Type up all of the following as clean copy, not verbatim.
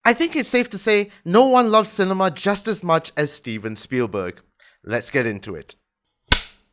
I think it's safe to say no one loves cinema just as much as Steven Spielberg. Let's get into it.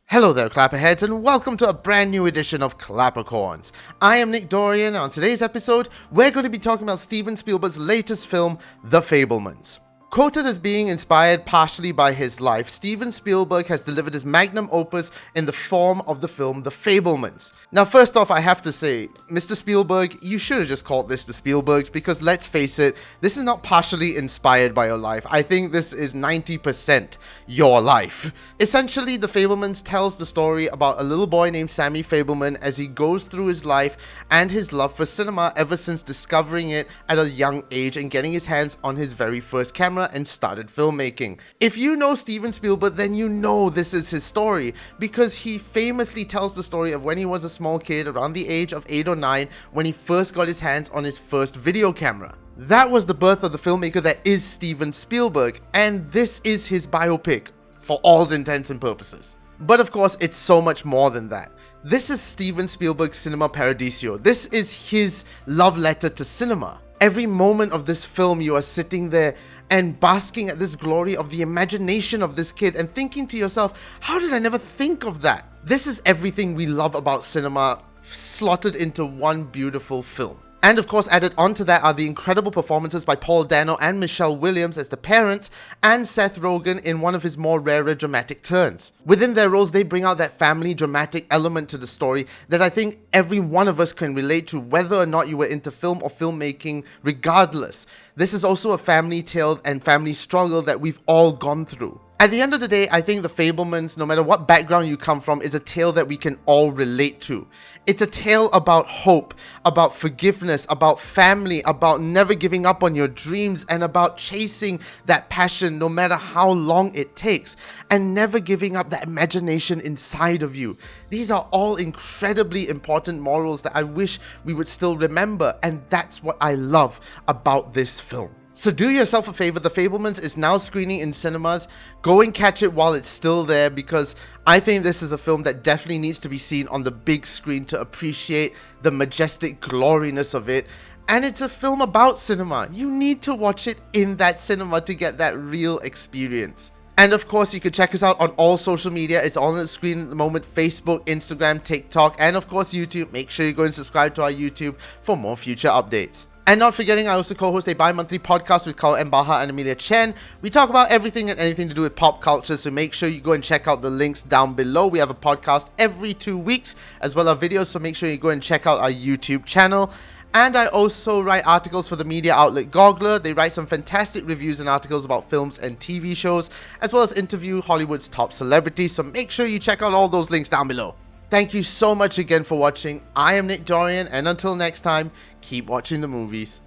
Hello there, Clapperheads, and welcome to a brand new edition of ClapperCorns. I am Nick Dorian, and on today's episode, we're going to be talking about Steven Spielberg's latest film, The Fabelmans. Quoted as being inspired partially by his life, Steven Spielberg has delivered his magnum opus in the form of the film The Fabelmans. Now, first off, I have to say, Mr. Spielberg, you should have just called this The Spielbergs, because let's face it, this is not partially inspired by your life. I think this is 90% your life. Essentially, The Fabelmans tells the story about a little boy named Sammy Fableman as he goes through his life and his love for cinema ever since discovering it at a young age and getting his hands on his very first camera and started filmmaking. If you know Steven Spielberg, then you know this is his story, because he famously tells the story of when he was a small kid around the age of 8 or 9 when he first got his hands on his first video camera. That was the birth of the filmmaker that is Steven Spielberg, and this is his biopic for all intents and purposes. But of course, it's so much more than that. This is Steven Spielberg's Cinema Paradiso. This is his love letter to cinema. Every moment of this film, you are sitting there and basking at this glory of the imagination of this kid and thinking to yourself, how did I never think of that? This is everything we love about cinema slotted into one beautiful film. And of course, added onto that are the incredible performances by Paul Dano and Michelle Williams as the parents, and Seth Rogen in one of his more rarer dramatic turns. Within their roles, they bring out that family dramatic element to the story that I think every one of us can relate to, whether or not you were into film or filmmaking, regardless. This is also a family tale and family struggle that we've all gone through. At the end of the day, I think The Fabelmans, no matter what background you come from, is a tale that we can all relate to. It's a tale about hope, about forgiveness, about family, about never giving up on your dreams, and about chasing that passion no matter how long it takes, and never giving up that imagination inside of you. These are all incredibly important morals that I wish we would still remember, and that's what I love about this film. So do yourself a favor, The Fabelmans is now screening in cinemas. Go and catch it while it's still there, because I think this is a film that definitely needs to be seen on the big screen to appreciate the majestic gloriness of it. And it's a film about cinema. You need to watch it in that cinema to get that real experience. And of course, you can check us out on all social media. It's on the screen at the moment: Facebook, Instagram, TikTok, and of course YouTube. Make sure you go and subscribe to our YouTube for more future updates. And not forgetting, I also co-host a bi-monthly podcast with Carl M. Baha and Amelia Chen. We talk about everything and anything to do with pop culture, so make sure you go and check out the links down below. We have a podcast every 2 weeks, as well as videos, so make sure you go and check out our YouTube channel. And I also write articles for the media outlet Goggler. They write some fantastic reviews and articles about films and TV shows, as well as interview Hollywood's top celebrities, so make sure you check out all those links down below. Thank you so much again for watching. I am Nick Dorian, and until next time, keep watching the movies.